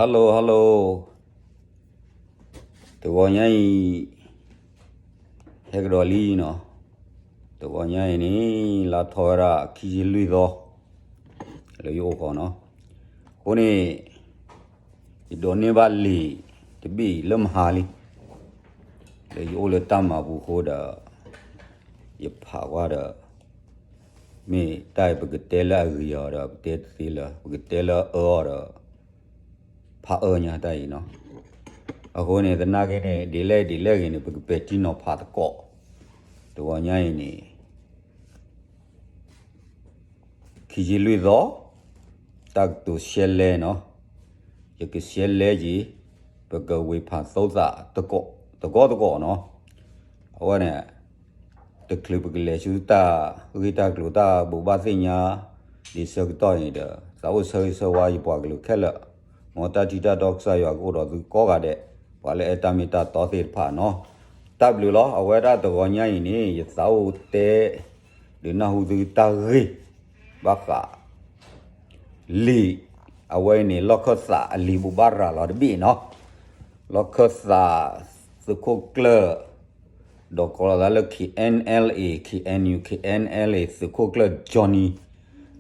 hello ตัวใหญ่เฮกดอลีเนาะตัวใหญ่นี่ลาทอราคิจิลุยโดเลยโยกเนาะคนนี้โดนเนี่ยบาลีจะบีลมหาลีเลยโยเลยตามมาบุโคดายบผาวาดมีได้ปกติละเรียดปกติละปกติละพาเนี่ยได้เนาะအခုနေတနာကင်းနေဒီလဲကင်းနေပဲတီနော်ဖာတကော့ตัวใหญ่นี่ขี้จิลุยတော့ตักตัวเชลเลเนาะยกเชลเลจีปกเวพาโซซาตะกอเนาะเอาว่าเนี่ยตะคลิปกเลชูตาริตากลุตาบุบาสิญาดิสกตอนี่เด้อสาวเซยสวายปวกลุแค่ละมอตาติตาดอกซายก็တော့ကောကတဲ့ဘာလဲအတမီတာတော်သေးဖာနော်တပ်လူလောအဝဲတာတော်ညရင်နေရသောတဲ့ဒီနာဟုသူတာရီဘကလီအဝဲနေလောက်ခဆာအလီဘူဘာရာလော်ဘီနော်လောက်ခဆာစခုကလဒေါ်ကောလာလခီ NLA KNU KNLA စခုကလဂျွန်နီ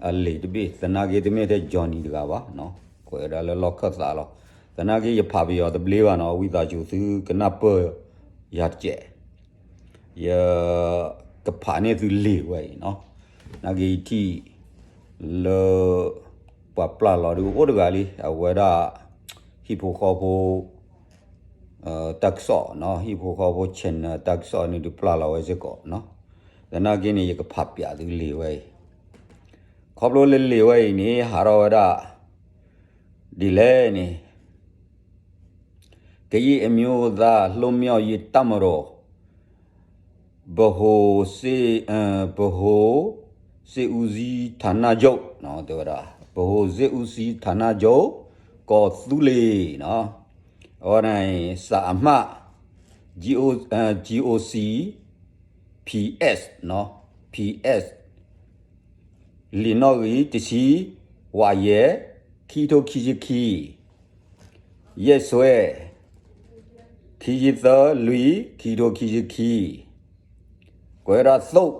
အလီတဘီစနာဂီတမေတဲ့ဂျွန်နီတကပါနော်ကိုရလာလောက်ခဆာလောတနာကြီးရဖာပြီးတော့ဘလေးပါနော်ဝိသာကျူသူကနပရကျဲရကဖာနေသူလေးဝဲနော်နာကြီးတီလောပပလာလောဒီအိုဒဂါလီအဝဲဒါဟီပိုခေါ်ဖို့တက်ဆော့နော်ဟီပိုခေါ်ဖို့ချင်တက်ဆော့နေဒီပလာလောဝဲစကောနော်တနာကြီးနေရကဖာပြသူလေးဝဲခေါပလိုလေးဝဲနေဟာရောဝဒါဒီလဲနေကကြီးအမျိုးသားလှုံ့မြောက်ရေးတမတော်ဘဟိုစေဦးစီးဌာနချုပ်နော်တော်တာဘဟိုစေဦးစီးဌာနချုပ်ကောသူလေးနော်ဟောနိုင်စာအမှ GOC PS နော် PS လီနော်ရီတစီဝါရဲခီတိုခီဂျီခီရက်ဆွဲခီဂျီသောလူခီတိုခီဂျီခီကွယ်ရသုတ်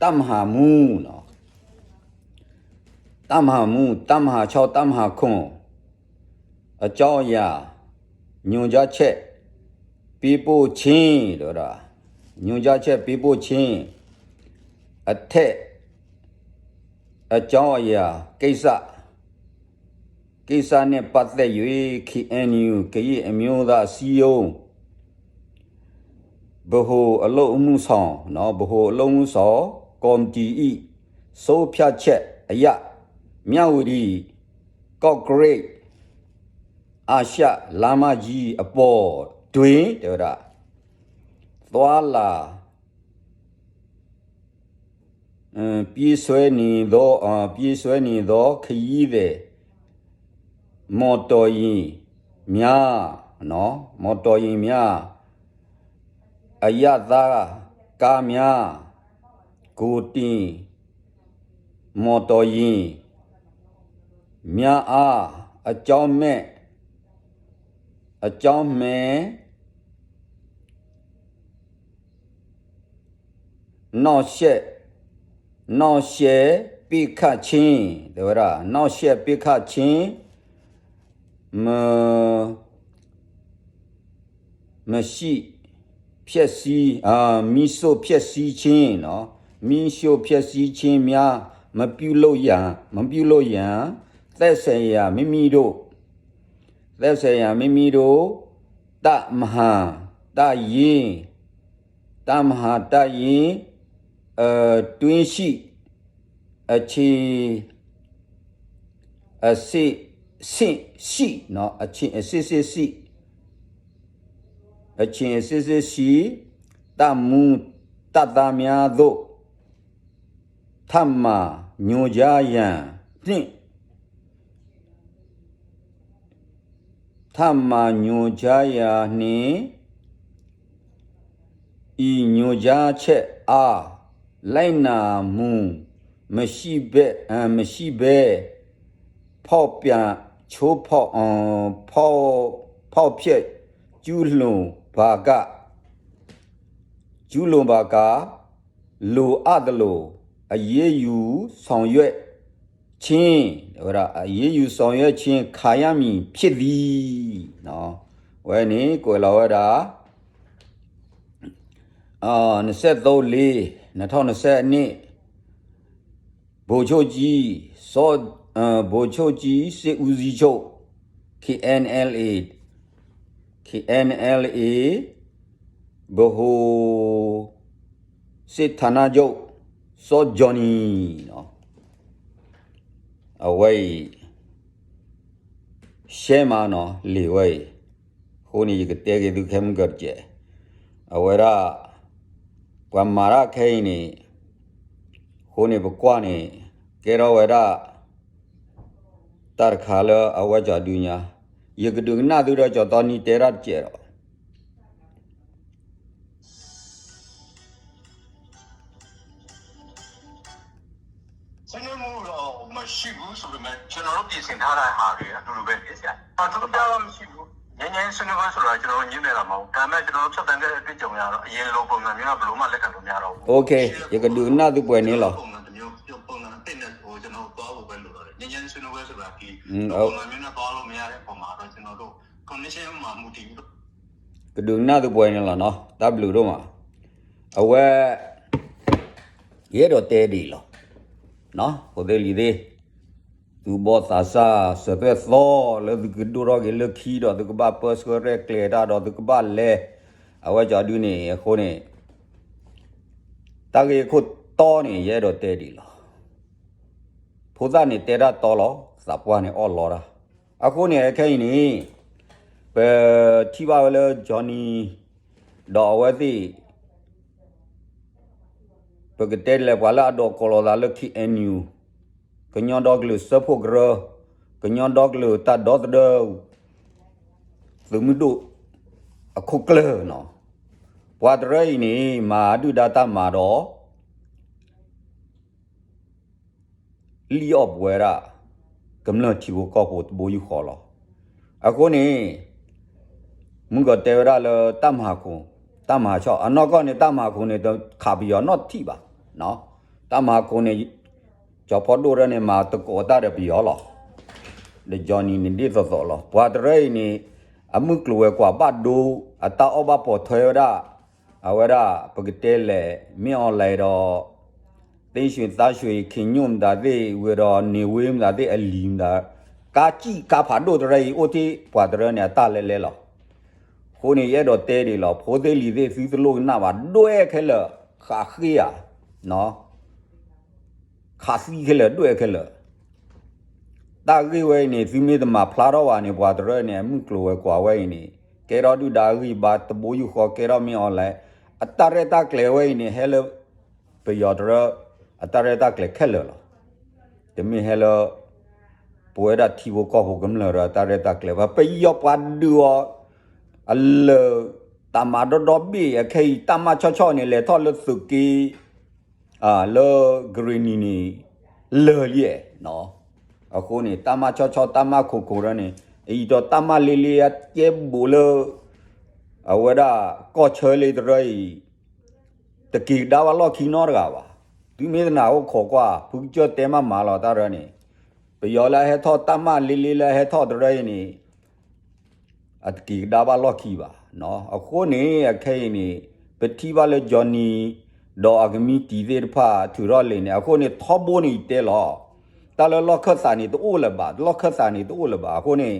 တမဟာမူနော်တမဟာမူတမဟာ6တမဟာခွန်အကြောင်းအရာညွန်ကြားချက်ပေးပို့ခြင်းတော့တာညွန်ကြားချက်ပေးပို့ခြင်းအထက်အကြောင်းအရာကိစ္စနဲ့ပတ်သက်၍ KNU ကရင်အမျိုးသားစီယုံဘဟိုအလုံးအမှုဆောင်နော်ဘဟိုအလုံးမှုဆောင်ကော်မတီဤစိုးဖြတ်ချက်အယမြဝတီကော့ဂရိတ်အာရှလာမကြီးအပေါ်တွင်တော်တာသွာလာပြေးဆွဲနေသောခရီးတဲ့မော်တော်ယာဉ်များနော်မော်တော်ယာဉ်များအယသားကားများကိုတင်မော်တော်ယာဉ်များအားအကြောင်းမဲ့နောက်ရှက်ပိခတ်ချင်းတော်ရနောက်ရှက်ပိခတ်ချင်းမရှိဖြစ်စီမီဆိုဖြစ်စီချင်းနော်မီရှိုဖြစ်စီချင်းများမပြုလို့ရန်သက်ဆိုင်ရာမိမိတို့တမဟာတရင်တွင်းရှိအခြေအစစ်ရှိနော်အချင်းအစစ်ရှိတမှုတတများတို့ထမညွန်ကြရန်နှင့်ဤညွန်ကြားချက်အားလိုက်နာမှုမရှိဘဲဖောက်ပြန် ချိုးဖောက်ဖောက်ဖြစ်ကျူးလွန်ဘာကကျူးလွန်ဘာကလိုအပ်တယ်လို့အရေးယူဆောင်ရွက်ချင်းဟောတာအရေးယူဆောင်ရွက်ချင်းခါရမည်ဖြစ်သည်နော်ဝဲနေကိုလာဝဲတာ23/4/2020နှစ်ဗိုလ်ချုပ်ကြီးဗိုလ်ချုပ်ကြီးစစ်ဦးစီးချုပ် KNLA ဘဟိုစစ်ဌာနချုပ်စောဂျော်နီနော်အဝဲရှဲမနော်လေဝဲဟိုနေကတဲ့ကဒုခဲမကကြအဝဲရာကွာမာရခဲနေဟိုနေဘကွာနေကေရောဝဲရာတာခါလအဝဲကြဒူညာယကဒုနာဒူရကြတော်နီတေရတ်ကျဲတော့ဆင်းရဲမှုတော့မရှိဘူးဆိုပေမဲ့ကျွန်တော်တို့ပြင်ဆင်ထားတဲ့ဟာတွေအတူတူပဲဖြစ်ကြ။အတူတူပြောမရှိဘူး။ငញ្ញဆင်းရဲမှုဆိုတာကျွန်တော်ညင်းနေတာမဟုတ်။ဒါပေမဲ့ကျွန်တော်တို့ဖြတ်တန်းတဲ့အတွေ့အကြုံရတော့အရင်လိုပုံစံမျိုးကဘယ်လိုမှလက်ခံလို့မရတော့ဘူး။ Okay ယကဒုနာဒူပွဲနေလားပုံစံမျိုးပုံစံတဲ့နဲ့ဟိုကျွန်တော်သွားဖို့ပဲလိုတော့တယ်။ငញ្ញဆင်းရဲမှုဆိုတာဒီပုံစံမျိုးနဲ့သွားလို့မရတဲ့ပုံမှာတော့ကျွန်တော်တို့ condition မှာမူတည်ပြီးကဒုနာဒူပွဲနေလားနော် W တော့မှာအဝဲရဲတော့တဲဒီလားနော်ဟိုတယ်လီဒီသူဘောသာစာစပက်သောလေဒီကဒူရောကလေခီတော့ဒီကဘာပတ်စကရက်လေတာတော့ဒီကဘာလေအဝဲကြဒူနေခိုးနေတကေခုတောနေရဲတော့တဲဒီလားဖိုးသားနေတဲတာတော်လို့စပွားနေအော်လော်တာအခုနေခိုင်းနေပဲတီပါလေဂျော်နီတော့အဝဲသိပကတဲ့လေဝလာတော့ကော်လိုဒါလခီအန်ယူကညောဒေါကလူစဖို့ဂရကညောဒေါကလူတတ်ဒေါဒသူမတို့အခုကလနော်ဘွာဒရိုင်းနေမာဒူဒတာမာတော့လီအော့ဘဝရာကမ္လချီကိုကောဖို့ဘူယူခေါ်လောအခုနေမုန်ကတေရလတမဟာကုတမဟာချောအနောကနေတမဟာကုနေတော့ခါပြီးရောတော့ထိပါနော်တမဟာကုနေကျော်ဖို့ဒိုရနေမှာတကောတာရပြီးရောလောလေဂျော်နီနေဒီသောလောဘွာဒရိုင်းနေအမှုကလွယ်กว่าဘာဒိုအတာအဘပေါ်ထွေရာအဝရပကတဲလေမြောင်းလိုက်တော့တင်းရွှေသားရွှေခင်ညွမ်ဒါသေးဝရနေဝင်းဒါသေးအလီမ်ဒါကာကြည့်ကာဖာဒိုဒရိုင်းအိုတီဘွာဒရိုင်းနေတာလဲလဲလောခိုးနေရတော့တဲတယ်လောဖိုးသေးလီသေးစီသလို့နာပါတွဲခဲလခါခီယာနော်ခါစီခဲလတွဲခဲလတာဂီဝဲနေစီမီတမဖလာတော့ဝါနေဘွာဒရနေမှုကလောကွာဝဲနေကဲတော့ဒူဒါဂီဘာတဘူယူခေါ်ကဲတော့မင်းအွန်လိုင်းအတရတာကလေဝဲနေဟဲလပယောဒရအတရတာကလေခဲလလောတမီဟဲလပွဲတာတီဘကောဖို့ကမလရတရတာကလေဘာပယောပတ်ဒူအလတမဒဒဘီအခေတမချောချောနေလေထော်လစုကီလောဂရီနီနီလော်ရဲ့နော်အခုနေတမချောချောတမခုခုရနေအီတော့တမလေးလေးရဲ့ဘူလအဝဒကောချဲလေးတရိုင်းတကီဒါဝလောခီနော်ရပါဒီမေဒနာကိုခေါ်ကွာဖူကျော်တဲမမာလာတာရနေပယောလာဟဲထောတမလေးလေးလာဟဲထောတရိုင်းနေအတကီဒါဝလောခီပါနော်အခုနေအခဲနေပတိပါလေဂျော်နီဒေါ်အဂမီတီဒေဖာထူရလေနေအခုနေထောဘိုနီတဲလောตาลอคสานี่ตัวละบาลอคสานี่ตัวละบาคนนี่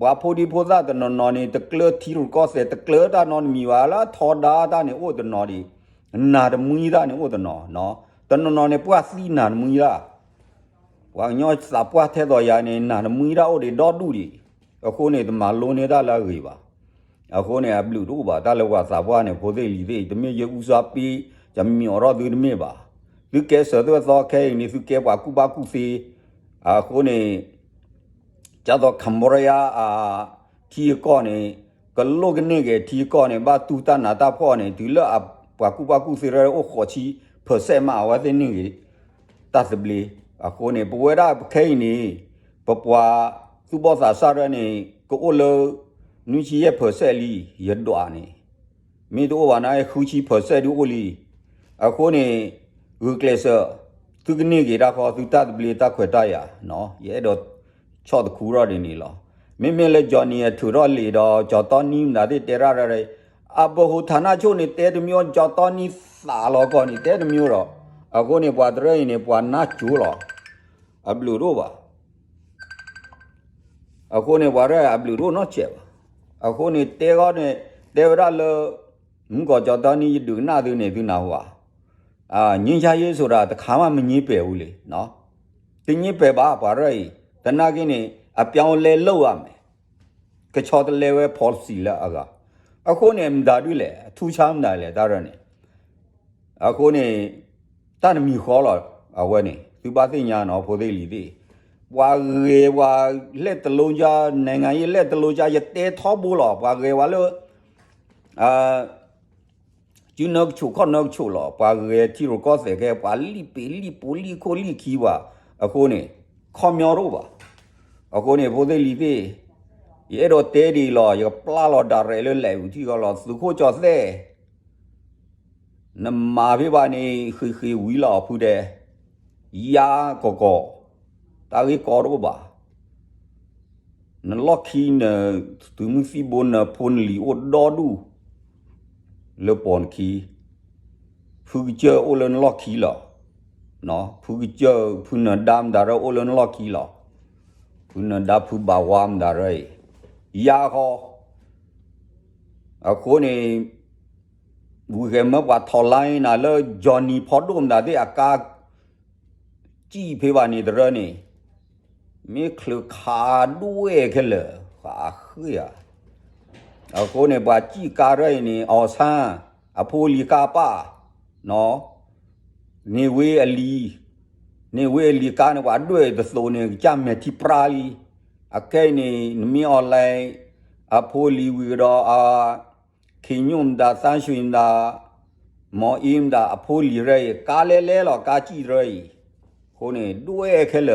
ว่าพอดีพอซาตนนนี่ตะเกลทีรุก็เสตะเกลตานอนมีวาละทอดาตานี่โอตนอดีนาดมุยตานี่โอตนอเนาะตนนนี่ปัวซีนามุยละว่าญอสาปัวเทดอยานี่นาดมุยละโอดีดอดูดิအခုနေတမလုံးနေတာလာကြီးပါအခုနေဘလူးတို့ပါတလောကစာပွားနေဖိုသေးလီသေးတမေရဥစားပြီးဂျမီရောဒီမေပါလူကဲဆောတော့သောခဲနေစုကဲပါကုပါကုစီအခုနေကြတော့ကမ္ဘောရယာထီကောနေကလုကနေကထီကောနေဘာတူတနာတာဖောနေဒီလအပါကုစီရအိုခေါချီဖဆဲမဝတဲ့နေတတ်ဘလီအခုနေပဝရခဲနေပပွား သူဘောစာစားရနေကိုလနူချီရဲ့ဖဆက်လီရဒွာနေမင်းတို့ဝနာခူချီဖဆက်ဒူအိုလီအခုနေဝကလဆာသူကနေကြတာခေါ်သူတတ်ပလီတခွေတရနော်ရဲတော့ချော့တခူရနေလောမင်းမလဲဂျော်နီရထူတော့လေတော့ဂျော်တော်နီနာတဲ့တဲရရအဘဟူဌာနချို့နေတဲတမျိုးဂျော်တော်နီစာလောကောနေတဲတမျိုးတော့အခုနေပွားတရနေပွားနာကျူလောအဘလူတော့ပါအခုနေဝရအဘလူတော့နော်ချေပါအခုနေတဲကောနေတဲဝရလငကောဂျော်တော်နီဒူနာဒူနေဒူနာဟွာညင်ချရေးဆိုတာတခါမှမငြင်းပယ်ဘူးလေနော်တင်းငြင်းပယ်ပါဘာရဲတနာကင်းနေအပြောင်းလဲလောက်ရမယ်ကချောတလဲဝဲ policy လာအခုနေမဒါတွေ့လေအထူးချမ်းတာလေဒါရနေအခုနေတန်မီခေါ်လာအဝဲနေသူပါသိညာနော်ဖိုသိလီဒီဝါရေဝါလက်တလုံးကြနိုင်ငံရေးလက်တလုံးကြရတဲထောဘူးလောဝါရေဝါလို့ကျနုပ်ချိုခနုပ်ချိုလောပါရေချီရောကောစေကေပါလီပီလီပူလီခိုလီခီဝါအခုနေခေါမျောတော့ပါအခုနေဖိုသိလီဒီရဲတော့တဲဒီလောရပလာလောဒါရဲလဲဦးတီကောလောစုခိုကြောစဲနမာဖေပါနေခိဝီလောဖူတဲ့ယာကောတာဝေကောတော့ပါနလော့ခီနသူမစီဘွန်ပွန်လီအိုဒေါ်ဒူle pon ki phu je olen lock ki lo no phu je phu na dam da ro olen lock ki lo phu na da phu ba wam da re ya ho a ko ni bu ge ma wa tholai na le johnny phodum da de aka ji phe ba ni da re ni mi khlu kha duwe ke le ha khu yaအခုနေပါကြည်ကာရဲနေအော်ဆန်းအဖိုးလီကာပါနော်နေဝေးအလီကနေဝါတွေ့သဆိုနေကြမ်းမြတိပရာလီအကဲနေမီအွန်လိုင်းအဖိုးလီဝီရောခိညုံဒါဆန်းရွှင်ဒါမောအင်းဒါအဖိုးလီရဲကာလဲလောကာကြည့်ရဲခုနေတွေ့ခဲလ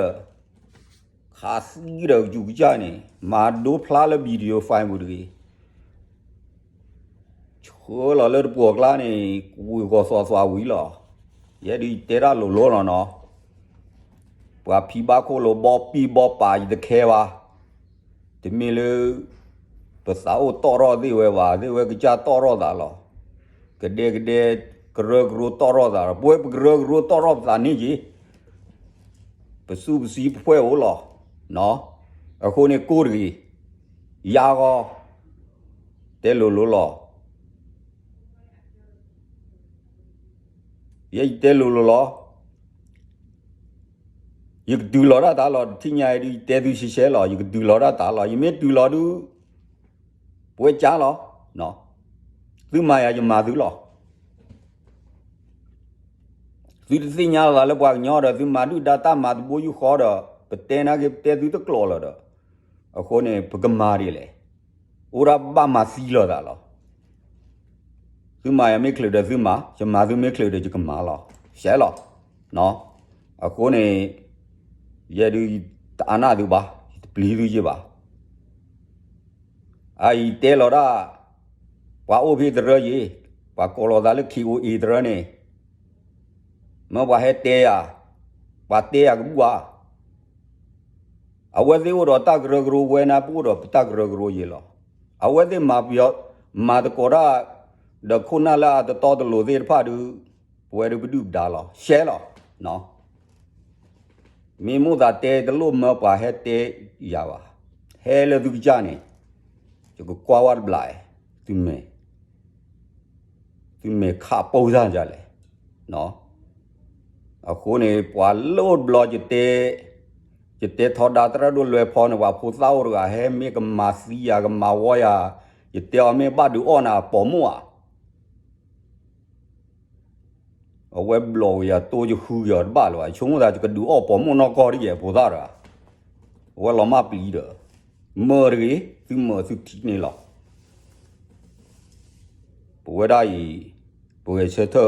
ခါစီရောယူကြနေမာဒိုဖလာလဗီဒီယိုဖိုင်ဘူးဒီကိုလာလေပူကလာနေဝီကိုဆွာဝီလာရဲ့ဒီတဲရလိုနော်ပွာဖီဘာကိုလိုဘောပီဘောပါဒီခဲပါဒီမီလေပစာအိုတော်ရဒီဝဲပါဒီဝဲကကြတော်ရတာလောကဒေဂရဂရတော်ရတာပွေဂရတော်ရတာနေကြီးပစုပစီဖွဲဟောလောနော်အခုနေကိုရီယာကောတဲလိုလောye te lo you do lo da lo ti nya di te du shi she lo you do lo da lo you me do lo du pwe cha lo no tu ma ya ju ma du lo tu ti nya la le bwa nyo da tu ma du data ma du bo yu kho da pe te na ke te du to klo lo da a kho ne pa ka ma ri le ora ba ma si lo da loသူမရမေခလို့တဲ့သူမကျမသူမေခလို့တဲ့ကမာလောရှဲလောနော်အခုနေရဒီအနာသူပါပလီလူကြီးပါအိတဲလောရာဘာအိုဘီဒရကြီးဘာကောလောဒါလခီအိုအီဒရနေမဘာဟဲတဲယာဘာတဲယာကူဝါအဝဲသေးတော့တဂရဂရဝဲနာပူတော့တဂရဂရကြီးလောအဝဲသေးမာပြောမာတကောရာthe kunala the todo lo de padu where we do dalo share no me mu da te the lo ma pa he te ya wa he le du ja ne jo ko kwa wa blai tu me kha pou sa ja le no a ko ne pwa load block te tho da tra do lwe pho ne wa phu sao ro ga he me ka ma si ya ka ma wo ya ye te me ba du ona po mu a a web blog ya to ju hu ya ba lo chung da ju ka du o po mo no ko ri ye bo da ra wa lo ma pi da mo ri tu mo su ti ni lo bo wa da yi bo ye che tho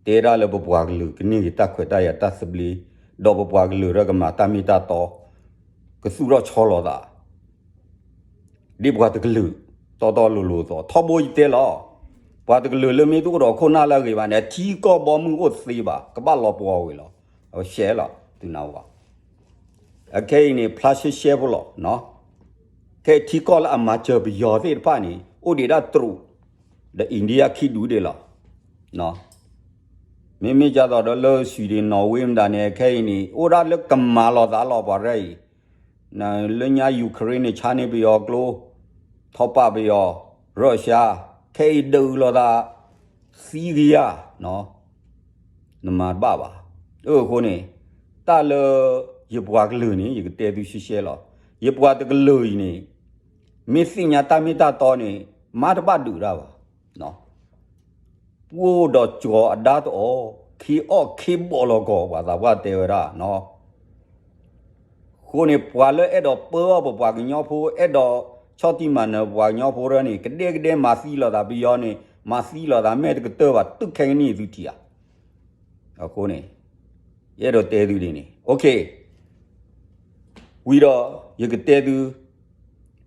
te ra le bo bwa lu ki ni ta khwe ta ya ta sbli do bo bwa lu ra ka ma ta mi ta to 个苏了超了的，你不这个路，到路的，他不一点了，把这个路没多少，可哪来个吧？那提高把门我死吧，个把老不好为了，我写了，对那话，这呢 plus 写不了，喏，这提高了嘛就不要的把呢，我的那走，的印度去读的了，喏。明明讲到的老水的挪威们呢，看呢，我那了干嘛了？咋了？把人那人家乌克兰的产业不要搞，他爸不要，russia看到了的西里亚喏，那么爸爸，可能到了一把个楼呢，一个带头去写了，一把这个楼呢，没事呢，大没大到呢，马的把丢了吧，喏。我的脚打到去不了个，我对了，喏。可能把了一道不把个鸟铺一道草地嘛呢，把鸟铺了呢，个马死了的不要呢，马死了的买这个刀吧，都看你就提啊，可能一道带头的呢 ，OK， 为了一个带头，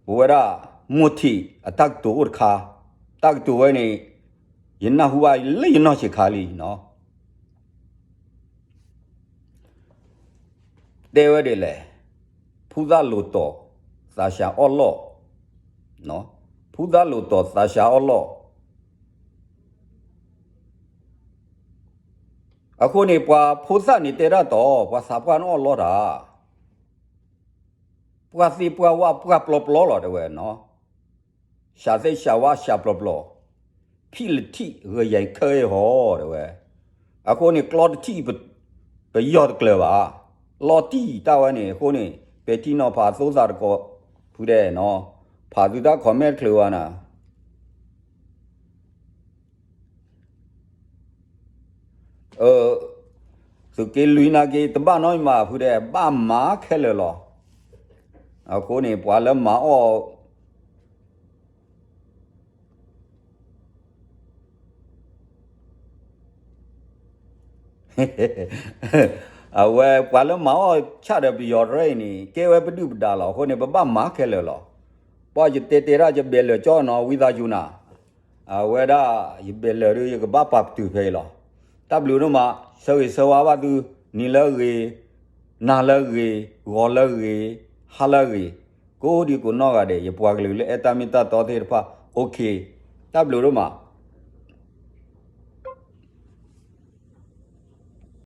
为了目的啊，大多卡，大多呢。人那户啊，累那些卡里喏，对不对嘞？菩萨路多，撒下阿罗，喏，菩萨路多，撒下阿罗。啊，可能把菩萨你带得到，把撒把阿罗的，把是把我把不了的喂喏，下在下我下不了。屁了体个人可以好的喂，啊可能老的体不要的了吧，老底到完呢可能白天那怕手啥的个，不对喏，怕就到看面了呢，就给路那给他把那嘛不对，把马开了咯，啊可能把了马哦。啊，我完了嘛，我吃的比较热呢，给我不丢不大了，后来把马开了了，把就带了就别了叫那为啥就那，啊，我da就别了一个把丢开了，大不了的嘛，稍微都你了个，拿了个，我了个，哈了个，过的过那个的，也不个了，哎，咱们到底的话，OK，大不了的嘛。